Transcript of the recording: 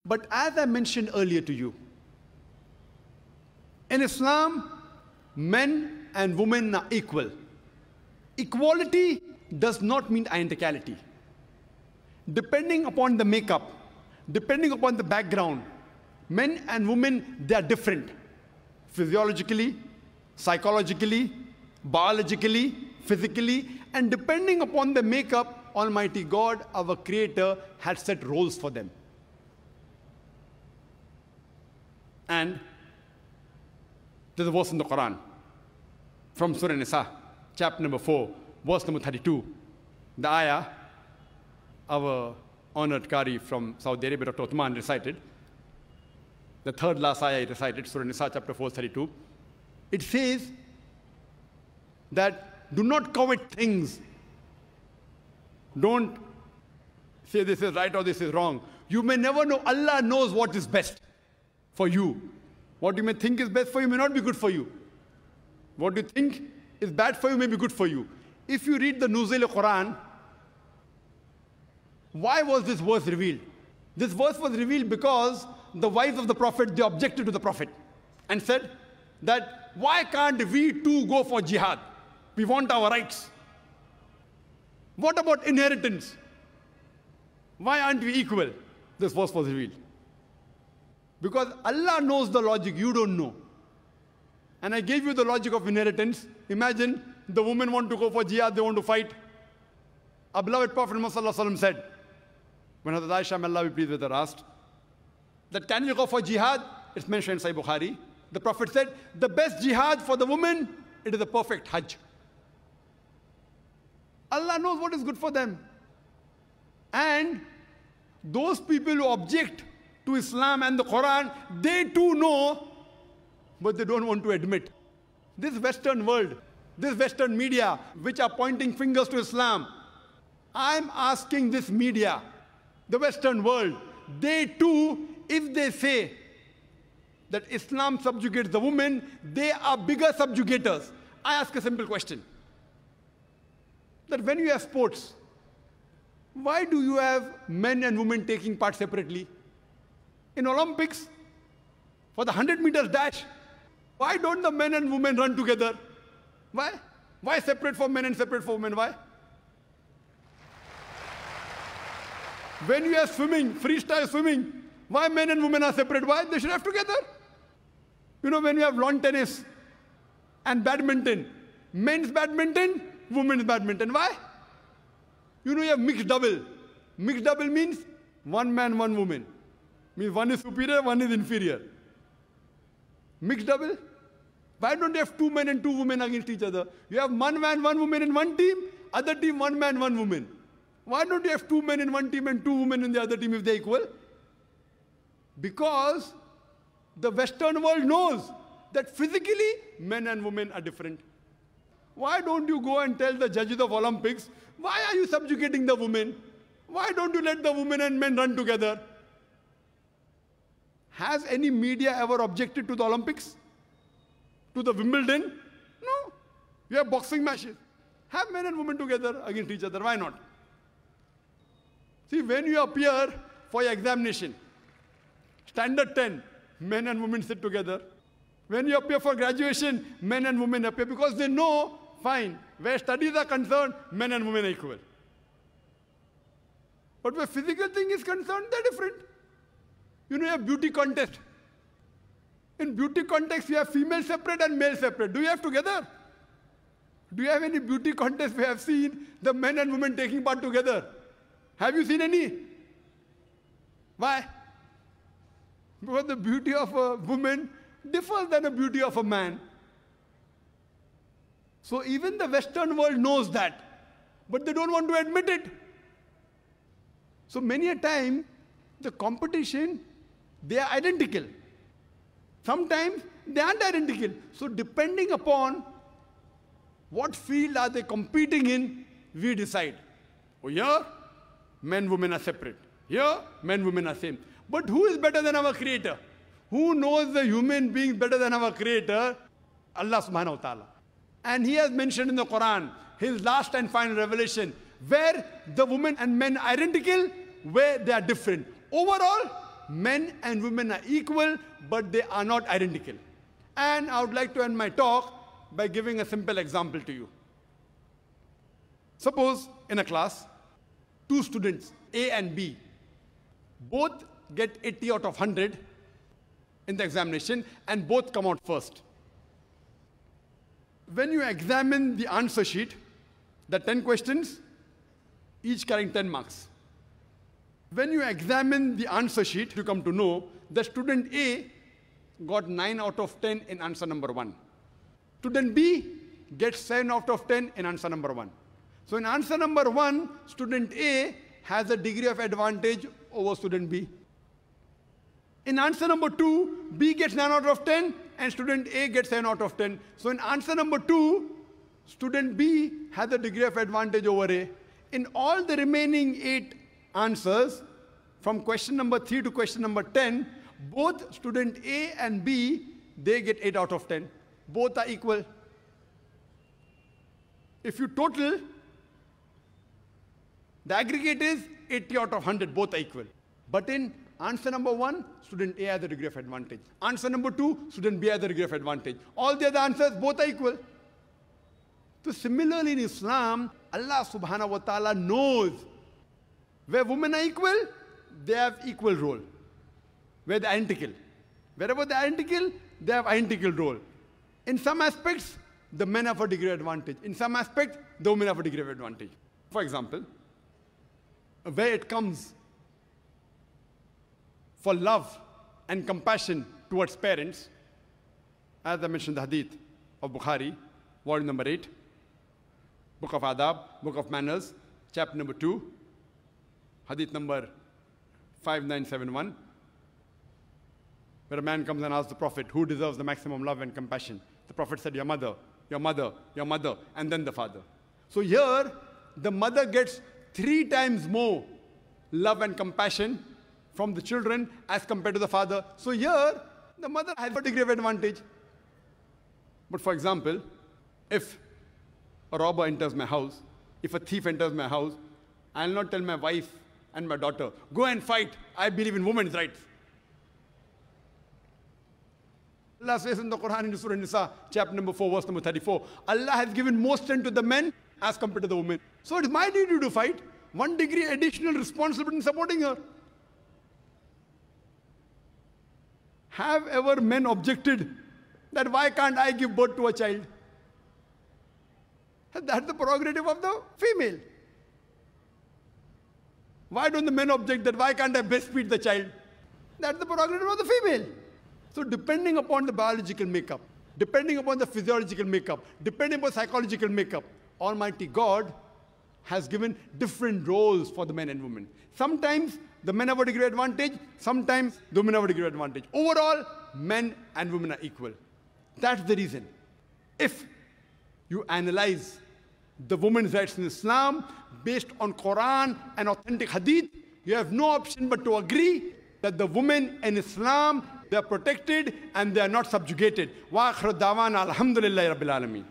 But as I mentioned earlier to you, in Islam, men and women are equal. Equality does not mean identicality. Depending upon the makeup, depending upon the background, men and women, they are different. Physiologically, psychologically, biologically, physically, and depending upon the makeup, Almighty God, our Creator, had set roles for them. And there's a verse in the Quran from Surah Nisa, chapter number 4, verse number 32. The ayah, our honored Qari from Saudi Arabia, Dr. Uthman, recited. The third last ayah he recited, Surah Nisa, chapter 4, 32. It says that do not covet things. Don't say this is right or this is wrong. You may never know. Allah knows what is best for you. What you may think is best for you may not be good for you. What you think is bad for you may be good for you. If you read the Nuzul Quran, why was this verse revealed? This verse was revealed because the wives of the Prophet, they objected to the Prophet and said that why can't we too go for jihad? We want our rights. What about inheritance? Why aren't we equal? This verse was revealed. Because Allah knows the logic, you don't know. And I gave you the logic of inheritance. Imagine the women want to go for jihad, they want to fight. Our beloved Prophet Muhammad said, when Hazrat Aisha, may Allah be pleased with her, asked, that can you go for jihad? It's mentioned in Sahih Bukhari. The Prophet said, the best jihad for the woman, it is the perfect hajj. Allah knows what is good for them. And those people who object to Islam and the Quran, they too know, but they don't want to admit. This Western world, this Western media, which are pointing fingers to Islam, I'm asking this media, the Western world, they too, if they say that Islam subjugates the women, they are bigger subjugators. I ask a simple question. That when you have sports, why do you have men and women taking part separately? In Olympics, for the 100 meters dash, why don't the men and women run together? Why? Why separate for men and separate for women? Why? When you have swimming, freestyle swimming, why men and women are separate? Why? They should have together. You know, when you have lawn tennis and badminton, men's badminton, women's badminton. Why? You know, you have mixed double. Mixed double means one man, one woman. Means one is superior, one is inferior. Mixed double? Why don't you have two men and two women against each other? You have one man, one woman in one team, other team, one man, one woman. Why don't you have two men in one team and two women in the other team if they're equal? Because the Western world knows that physically men and women are different. Why don't you go and tell the judges of Olympics, why are you subjugating the women? Why don't you let the women and men run together? Has any media ever objected to the Olympics? To the Wimbledon? No. You have boxing matches. Have men and women together against each other. Why not? See, when you appear for your examination, standard 10, men and women sit together. When you appear for graduation, men and women appear because they know, fine, where studies are concerned, men and women are equal. But where physical thing is concerned, they're different. You know, you have beauty contest. In beauty contest, you have female separate and male separate. Do you have together? Do you have any beauty contest we have seen the men and women taking part together? Have you seen any? Why? Because the beauty of a woman differs than the beauty of a man. So even the Western world knows that, but they don't want to admit it. So many a time, the competition, they are identical. Sometimes they aren't identical. So depending upon what field are they competing in, we decide. Oh, here, men, women are separate. Here, men, women are same. But who is better than our Creator? Who knows the human beings better than our Creator? Allah subhanahu wa ta'ala. And He has mentioned in the Quran, His last and final revelation, where the women and men are identical, where they are different. Overall, men and women are equal, but they are not identical. And I would like to end my talk by giving a simple example to you. Suppose in a class, two students, A and B, both get 80 out of 100 in the examination and both come out first. When you examine the answer sheet, the 10 questions, each carrying 10 marks. When you examine the answer sheet, you come to know that student A got 9 out of 10 in answer number 1. Student B gets 7 out of 10 in answer number 1. So in answer number 1, student A has a degree of advantage over student B. In answer number 2, B gets 9 out of 10 and student A gets 7 out of 10. So in answer number 2, student B has a degree of advantage over A. In all the remaining 8 answers, from question number 3 to question number 10, both student A and B, they get 8 out of 10. Both are equal. If you total, the aggregate is 80 out of 100, both are equal. But in answer number 1, student A has a degree of advantage. Answer number 2, student B has a degree of advantage. All the other answers, both are equal. So similarly in Islam, Allah subhanahu wa ta'ala knows where women are equal, they have equal role. Where they're identical. Wherever they're identical, they have identical role. In some aspects, the men have a degree of advantage. In some aspects, the women have a degree of advantage. For example, where it comes for love and compassion towards parents, as I mentioned the hadith of Bukhari, volume number 8, book of Adab, book of Manners, chapter number 2, hadith number 5971, where a man comes and asks the Prophet, who deserves the maximum love and compassion? The Prophet said, your mother, your mother, your mother, and then the father. So here, the mother gets 3 times more love and compassion from the children as compared to the father. So here, the mother has a degree of advantage. But for example, if a robber enters my house, if a thief enters my house, I'll not tell my wife and my daughter, go and fight, I believe in women's rights. Allah says in the Quran in Surah Nisa, chapter number 4, verse number 34, Allah has given more strength to the men as compared to the women. So it's my duty to fight. 1 degree additional responsibility in supporting her. Have ever men objected that why can't I give birth to a child? That's the prerogative of the female. Why don't the men object that why can't I breastfeed the child? That's the prerogative of the female. So depending upon the biological makeup, depending upon the physiological makeup, depending upon psychological makeup, Almighty God has given different roles for the men and women. Sometimes the men have a degree of advantage, sometimes the women have a degree of advantage. Overall, men and women are equal. That's the reason. If you analyze the women's rights in Islam based on Quran and authentic hadith, you have no option but to agree that the women in Islam, they are protected and they are not subjugated. Wa akhir da'wana alhamdulillahi rabbil alameen.